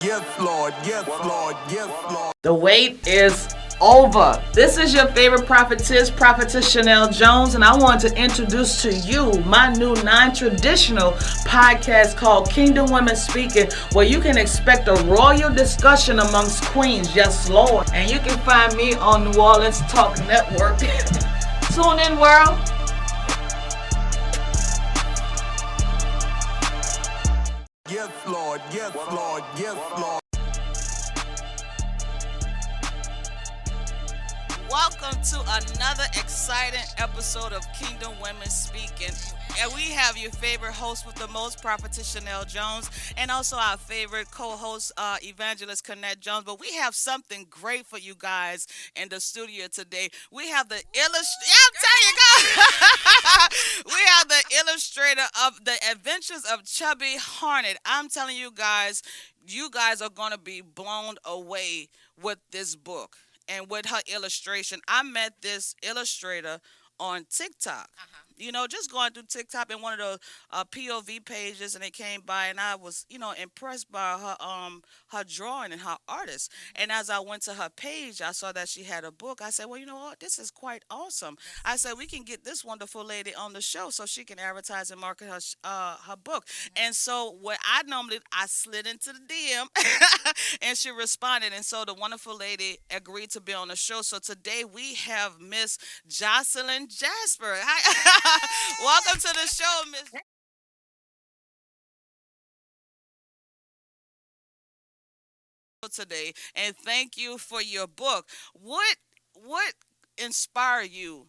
Yes, Lord. Yes, Lord. Yes, Lord. The wait is over. This is your favorite prophetess, Prophetess Chanelle Jones, and I want to introduce to you my new non-traditional podcast called Kingdom Women Speaking, where you can expect a royal discussion amongst queens. Yes, Lord. And you can find me on New Orleans Talk Network. Tune in, world. Yes, Lord. Yes, Lord. Yes, Lord. Welcome to another exciting episode of Kingdom Women Speaking. And we have your favorite host with the most, Prophetess Chanelle Jones, and also our favorite co-host, Evangelist Connect Jones. But we have something great for you guys in the studio today. We have the we have the illustrator of the Adventures of Chubby Hornet. I'm telling you guys are going to be blown away with this book and with her illustration. I met this illustrator on TikTok. You know, just going through TikTok in one of the POV pages, and it came by, and I was, impressed by her drawing and her artist. And as I went to her page, I saw that she had a book. I said, well, you know what, this is quite awesome. I said, we can get this wonderful lady on the show so she can advertise and market her book. And so what I slid into the DM, and she responded. And so the wonderful lady agreed to be on the show. So today we have Miss Jocelynn Jasper. Hi. Welcome to the show, Miss. Today, and thank you for your book. What inspired you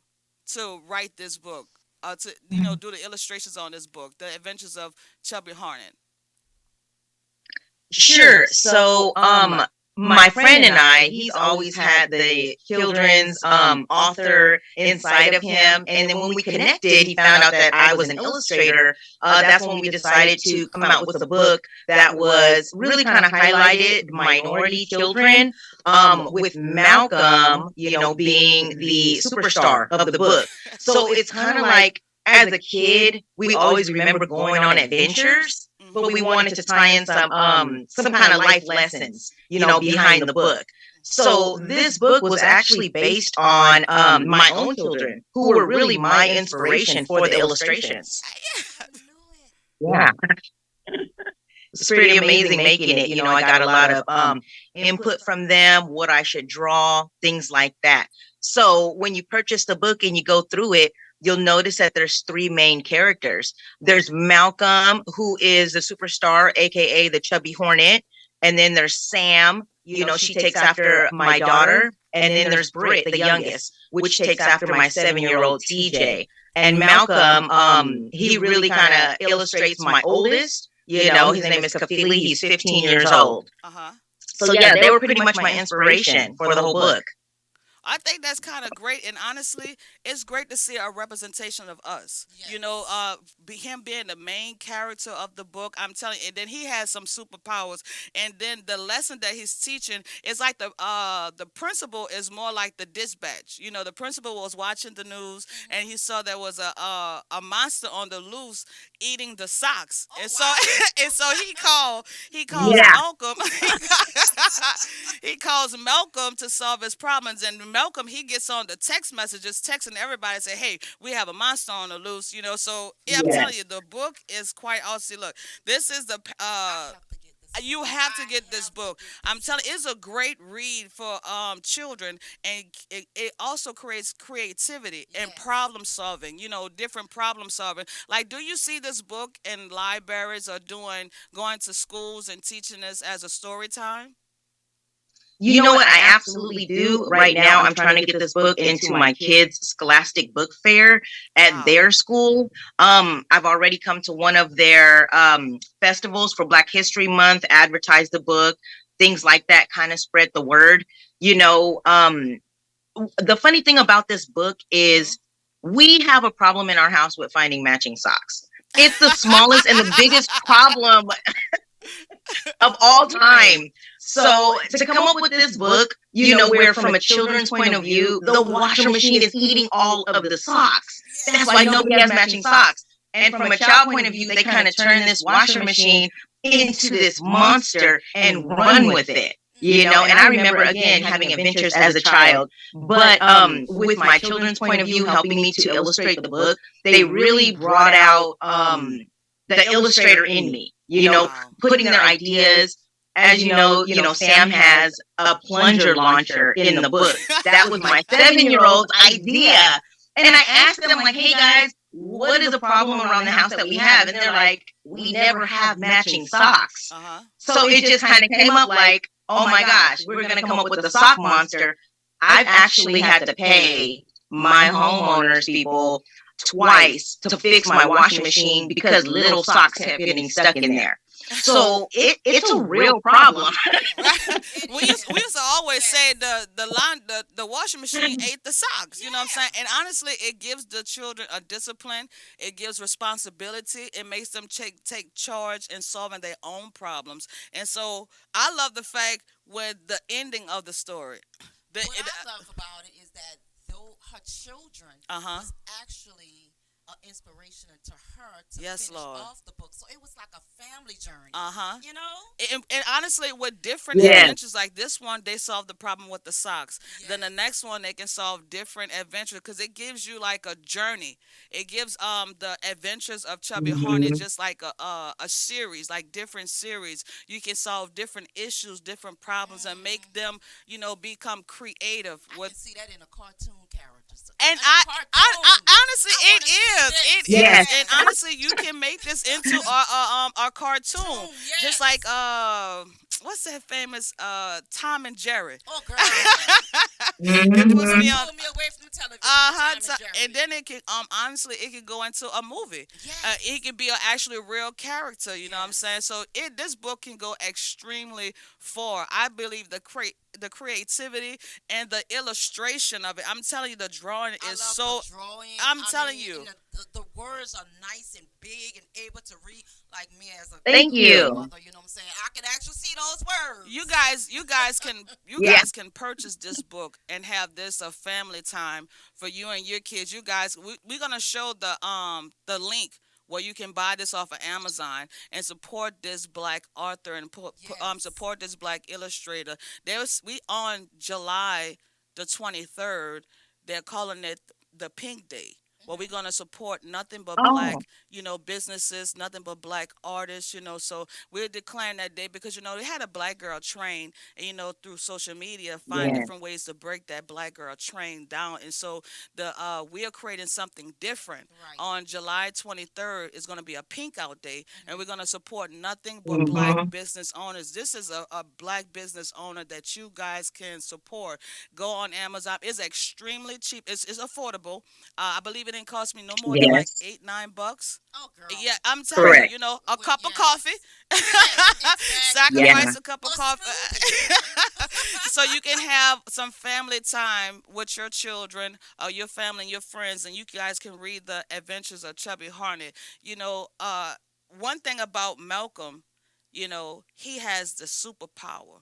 to write this book? To do the illustrations on this book, The Adventures of Chubby Hornet. Sure. So, my friend and I, he's always had the children's author inside of him. And then when we connected, he found out that I was an illustrator. That's when we decided to come out with a book that was really kind of highlighted minority children, with Malcolm, being the superstar of the book. So it's kind of like, as a kid, we always remember going on adventures, but we wanted to tie in some kind of life lessons, behind the book. So this book was actually based on my own children, who were really my inspiration for the illustrations. Yeah. It's pretty amazing making it. I got a lot of input from them, what I should draw, things like that. So when you purchase the book and you go through it, you'll notice that there's three main characters. There's Malcolm, who is the superstar, aka the Chubby Hornet. And then there's Sam, she takes after my daughter. And then there's Britt, the youngest, which takes after my 7-year-old TJ. And Malcolm, he really kind of illustrates my oldest. His name is Kafili. He's 15 years old. So yeah, they were pretty much my inspiration for the whole book. I think that's kind of great, and honestly, it's great to see a representation of us. Yes. Him being the main character of the book. I'm telling you, and then he has some superpowers, and then the lesson that he's teaching is like the principal is more like the dispatch. The principal was watching the news, and he saw there was a monster on the loose eating the socks, and so he calls Malcolm. He calls Malcolm to solve his problems, and Malcolm, he gets on the text messages, texting everybody, say, hey, we have a monster on the loose, so I'm telling you, the book is quite awesome. Look, this is you have to get this book. I'm telling you, it's a great read for children, and it also creates creativity and problem solving, different problem solving. Like, do you see this book in libraries or going to schools and teaching this as a story time? You know what? I absolutely do. Right now, I'm trying to get this book into my kids' Scholastic Book Fair at their school. I've already come to one of their festivals for Black History Month, advertised the book, things like that, kind of spread the word. The funny thing about this book is we have a problem in our house with finding matching socks. It's the smallest and the biggest problem of all time. So to come up with this book, where from a children's point of view, the washer machine is eating all of the socks. That's why nobody has matching socks. And from a child point of view, they kind of turn this washer machine into this monster and run with it. And I remember again having adventures as a child, but with my children's point of view, helping me to illustrate the book, they really brought out the illustrator in me. Putting their ideas. As Sam has a plunger launcher in the book. That was my 7-year-old's idea. And I asked them, like, hey guys, what is a problem around the house that we have? And they're like, we never have matching socks. So it just kind of came up like, oh my gosh, we're going to come up with a sock monster. I've actually had to pay my homeowners people twice to fix my washing machine because little socks kept getting stuck in there. So it's a real problem. we used to always say the washing machine ate the socks. You know what I'm saying? And honestly, it gives the children a discipline. It gives responsibility. It makes them take charge in solving their own problems. And so I love the fact with the ending of the story. What I love about it is that though her children was actually inspiration to her to finish off the book. So it was like a family journey. And honestly, with different adventures like this one, they solve the problem with the socks. Then the next one, they can solve different adventures because it gives you like a journey. It gives the adventures of Chubby Hornet just like a series, like different series. You can solve different issues, different problems, and make them, become creative. I can see that in a cartoon character. And honestly, it is. And honestly, you can make this into our cartoon, just like what's that famous Tom and Jerry? Oh, girl. It puts me on. Pull me away from the television. And then it can honestly it can go into a movie. It can be actually a real character. You know what I'm saying? So this book can go extremely far. I believe the creativity and the illustration of it. I'm telling you, the drawing is so. I'm telling you. The words are nice and big and able to read like me as a thank you. Mother, you know what I'm saying? I can actually see those words. You guys can purchase this book and have this a family time for you and your kids. You guys, we're gonna show the link where you can buy this off of Amazon and support this black author and support this black illustrator. We on July the 23rd. They're calling it the Pink Day. Well, we're going to support nothing but black, businesses, nothing but black artists, so we're declaring that day because, they had a black girl train, and, through social media, find different ways to break that black girl train down. And so we are creating something different. On July 23rd, it's going to be a pink out day, and we're going to support nothing but black business owners. This is a black business owner that you guys can support. Go on Amazon. It's extremely cheap. It's affordable. I believe it didn't cost me no more than like $8-9. Oh, girl. Yeah, I'm telling you, a cup of coffee. Sacrifice a cup of coffee. So you can have some family time with your children, your family, and your friends, and you guys can read the adventures of Chubby Hornet. One thing about Malcolm, he has the superpower.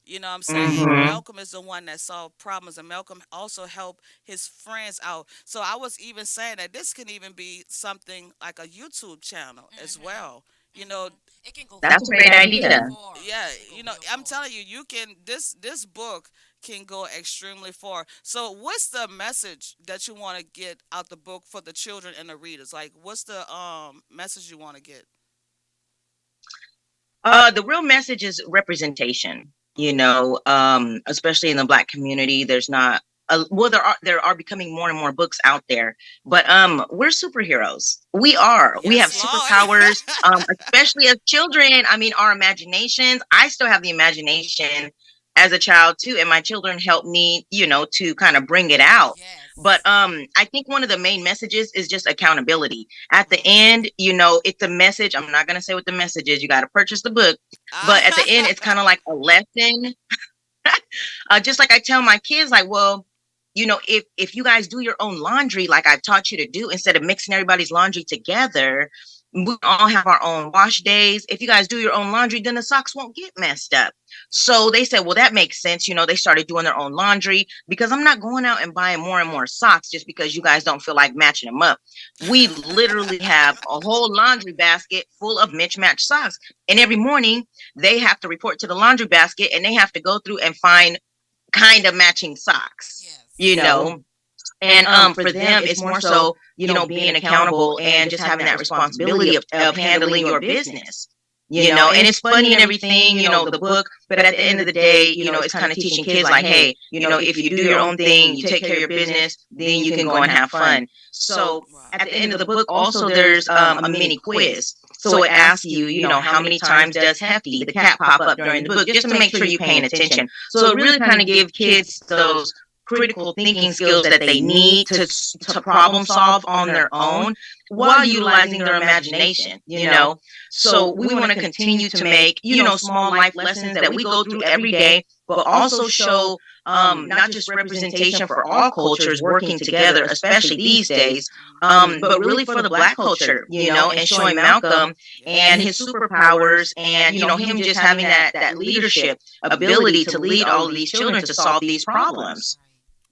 You know what I'm saying? Malcolm is the one that solved problems, and Malcolm also helped his friends out. So I was even saying that this can even be something like a YouTube channel as well. It can go. That's a great idea. Yeah, I'm telling you, this book can go extremely far. So what's the message that you want to get out the book for the children and the readers? Like, what's the message you want to get? The real message is representation. Especially in the black community, there's not there are becoming more and more books out there, but we're superheroes. We are. We have superpowers, especially as children. I mean, our imaginations. I still have the imagination as a child too, and my children help me, to kind of bring it out. But I think one of the main messages is just accountability. At the end, it's a message. I'm not going to say what the message is. You got to purchase the book. But at the end, it's kind of like a lesson. Just like I tell my kids, like, well, if you guys do your own laundry, like I've taught you to do, instead of mixing everybody's laundry together, We all have our own wash days. If you guys do your own laundry, then the socks won't get messed up. So they said, well, that makes sense. They started doing their own laundry, because I'm not going out and buying more and more socks just because you guys don't feel like matching them up. We literally have a whole laundry basket full of mismatched socks. And every morning they have to report to the laundry basket, and they have to go through and find kind of matching socks, And for them, it's more so, being accountable and just having that responsibility of handling your business, and it's funny and everything, the book, but at the end of the day, it's kind of teaching kids like, hey, if you do your own thing, you take care of your business, then you can go and have fun. So at the end of the book, also there's a mini quiz. So it asks you, how many times does Hefty, the cat, pop up during the book, just to make sure you're paying attention. So it really kind of gives kids those critical thinking skills that they need to problem solve on their own while utilizing their imagination, So we want to continue to make, small life lessons that we go through every day, but also show not just representation for all cultures working together, especially these days, but really for the Black culture, and showing Malcolm and his superpowers, and, him just having that leadership ability to lead all of these children to solve these problems.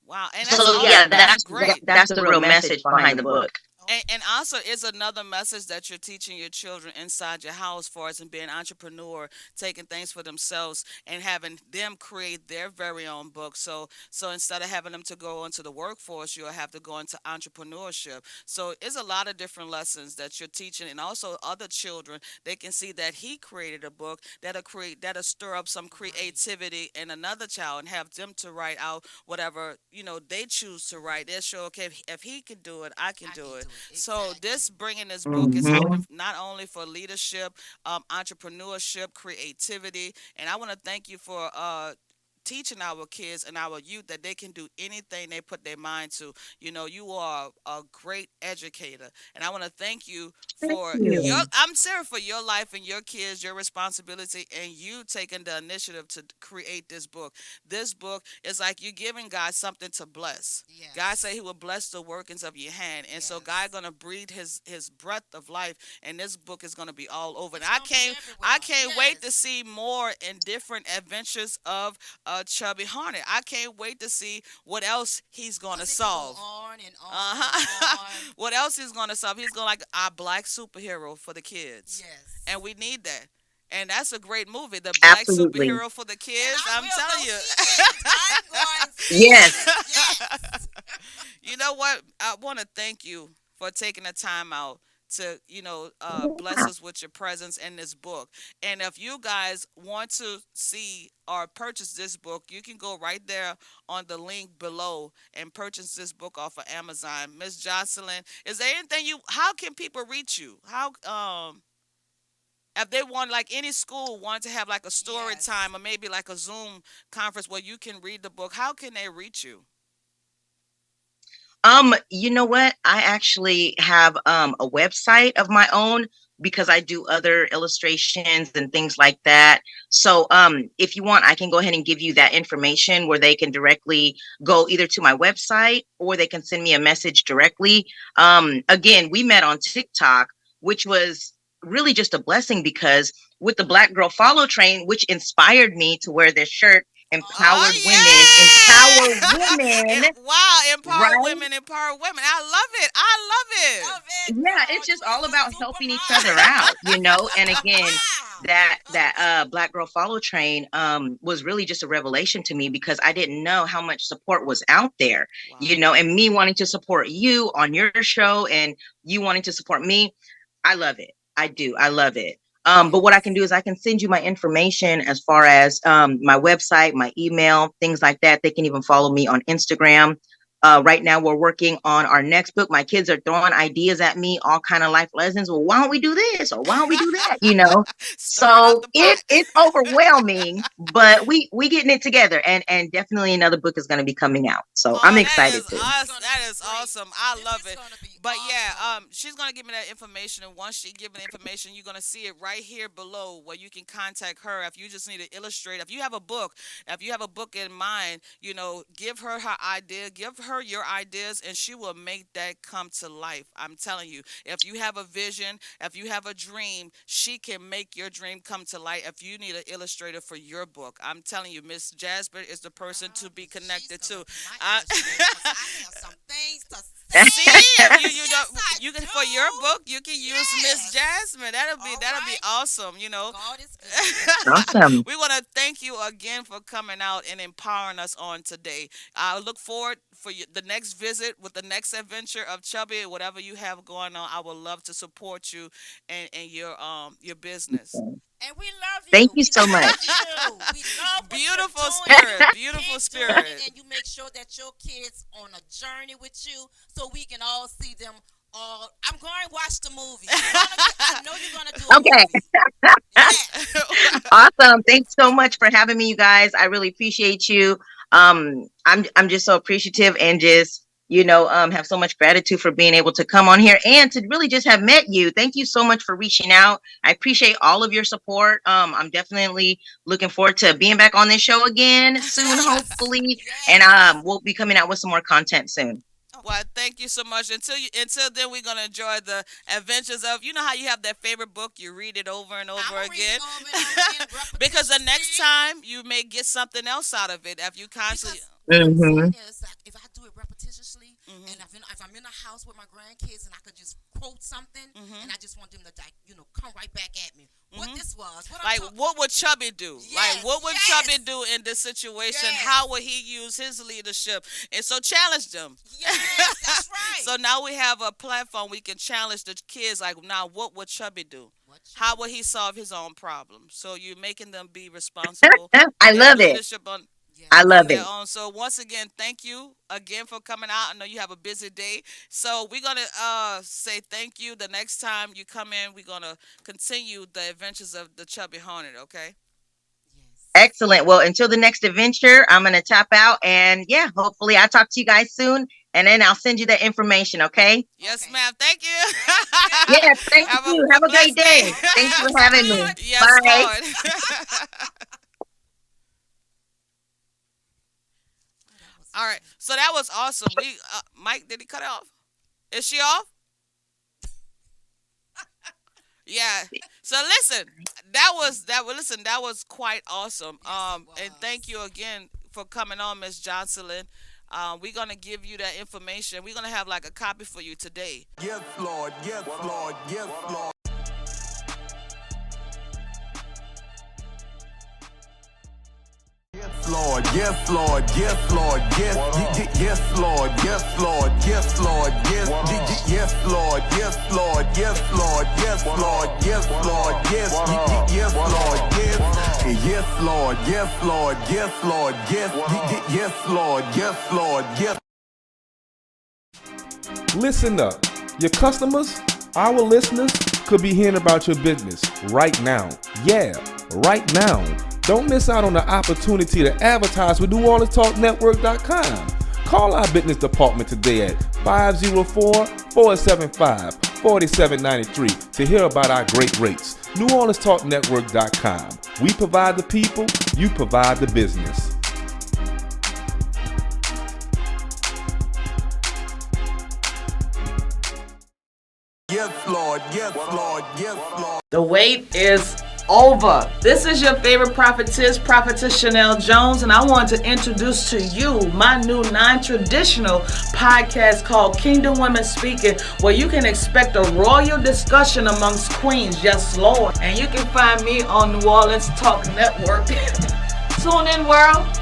Wow. And that's great. That's the real message behind the book. And also is another message that you're teaching your children inside your house for us, and being an entrepreneur, taking things for themselves and having them create their very own book. So instead of having them to go into the workforce, you'll have to go into entrepreneurship. So it's a lot of different lessons that you're teaching, and also other children, they can see that he created a book that'll stir up some creativity in another child, and have them to write out whatever they choose to write. They'll show, okay, if he can do it, I can do it. So bringing this book is helping not only for leadership, entrepreneurship, creativity, and I want to thank you for teaching our kids and our youth that they can do anything they put their mind to. You are a great educator, and I want to thank you for I'm serious, for your life and your kids, your responsibility, and you taking the initiative to create this book. This book is like you giving God something to bless. Yes. God said He will bless the workings of your hand, and so God gonna breathe His breath of life, and this book is gonna be all over. And I can't wait to see more and different adventures of Chubby Hornet. I can't wait to see what else he's gonna solve. Go on and on and on. What else he's gonna solve? He's gonna like our Black superhero for the kids. Yes. And we need that. And that's a great movie, the Black superhero for the kids. I'm telling you. I'm going to see yes. You know what? I want to thank you for taking the time out to bless us with your presence in this book. And if you guys want to see or purchase this book, you can go right there on the link below and purchase this book off of Amazon. Miss Jocelynn, is there anything how can people reach you? How if they want, like any school want to have like a story time, or maybe like a Zoom conference where you can read the book, how can they reach you? You know what? I actually have a website of my own, because I do other illustrations and things like that. So if you want, I can go ahead and give you that information where they can directly go either to my website, or they can send me a message directly. Again, we met on TikTok, which was really just a blessing, because with the Black Girl Follow Train, which inspired me to wear this shirt, empowered women, empower women. Wow, empower women, empower women. I love it. Yeah, it's just all about helping each other out, And again, that Black Girl Follow Train was really just a revelation to me, because I didn't know how much support was out there, and me wanting to support you on your show, and you wanting to support me. I love it. I do. I love it. But what I can do is I can send you my information as far as my website, my email, things like that. They can even follow me on Instagram. Right now, we're working on our next book. My kids are throwing ideas at me, all kind of life lessons. Well, why don't we do this? Or why don't we do that? So it's overwhelming, but we getting it together. And definitely another book is going to be coming out. So I'm excited too. That is awesome. I love it. But yeah, she's gonna give me that information, and once she give me the information, you're gonna see it right here below where you can contact her if you just need an illustrator. If you have a book, in mind, give her idea, give her your ideas, and she will make that come to life. I'm telling you, if you have a vision, if you have a dream, she can make your dream come to life. If you need an illustrator for your book, I'm telling you, Miss Jasper is the person to be connected to. I have some things to say. See, you can for your book, you can use Miss Jasmine. That'll be awesome. God is good. Awesome. We want to thank you again for coming out and empowering us on today. I look forward for the next visit with the next adventure of Chubby, whatever you have going on. I would love to support you and your business. And we love you. Thank you so much. We love Beautiful spirit. Beautiful Keep spirit. doing it, and you make sure that your kids on a journey with you so we can all see them all. I'm going to watch the movie. I know you're going to do a movie. Yes. Awesome. Thanks so much for having me, you guys. I really appreciate you. I'm just so appreciative and just have so much gratitude for being able to come on here and to really just have met you. Thank you so much for reaching out. I appreciate all of your support. I'm definitely looking forward to being back on this show again soon, hopefully. Yes. And we'll be coming out with some more content soon. Well, thank you so much. Until then, we're gonna enjoy the adventures of. You know how you have that favorite book, you read it over and over again. Because the next time you may get something else out of it if you constantly. Is like if I do it repetitiously, and if I'm in a house with my grandkids and I could just quote something, and I just want them to come right back at me. What this was, what would Chubby do? Yes, like what would Chubby do in this situation? Yes. How would he use his leadership? And so challenge them. Yes, that's right. So now we have a platform we can challenge the kids. Like now, what would Chubby do? How would he solve his own problem? So you're making them be responsible. I love it. I love it. So once again, thank you again for coming out. I know you have a busy day. So we're going to say thank you. The next time you come in, we're going to continue the adventures of the Chubby Hornet, okay? Yes. Excellent. Well, until the next adventure, I'm going to tap out. And yeah, hopefully I'll talk to you guys soon. And then I'll send you the information, okay? Yes, ma'am. Thank you. Yeah, thank you. Have a great day. Thanks for having me. Yes, bye. Lord. All right, so that was awesome. We Mike, did he cut it off? Is she off? Yeah. So listen, that was quite awesome. And thank you again for coming on, Miss Jocelynn. We're gonna give you that information. We're gonna have like a copy for you today. Yes, Lord. Yes, Lord. Yes, Lord. Lord, yes, Lord, yes, Lord, yes, yes, Lord, yes, Lord, yes, Lord, yes, yes, Lord, yes, Lord, yes, Lord, yes, Lord, yes, Lord, yes, yes, Lord, yes, Lord, yes, Lord, yes, Lord, yes, yes, Lord, yes, Lord, yes. Listen up. Your customers, our listeners, could be hearing about your business right now. Yeah, right now. Don't miss out on the opportunity to advertise with NewOrleansTalkNetwork.com. Call our business department today at 504-475-4793 to hear about our great rates. NewOrleansTalkNetwork.com. We provide the people, you provide the business. Yes, Lord, yes, Lord, yes, Lord. The wait is over. This is your favorite prophetess Chanelle Jones, and I want to introduce to you my new non-traditional podcast called Kingdom Women Speaking, where you can expect a royal discussion amongst queens. Yes, Lord. And you can find me on New Orleans Talk Network. Tune in, world.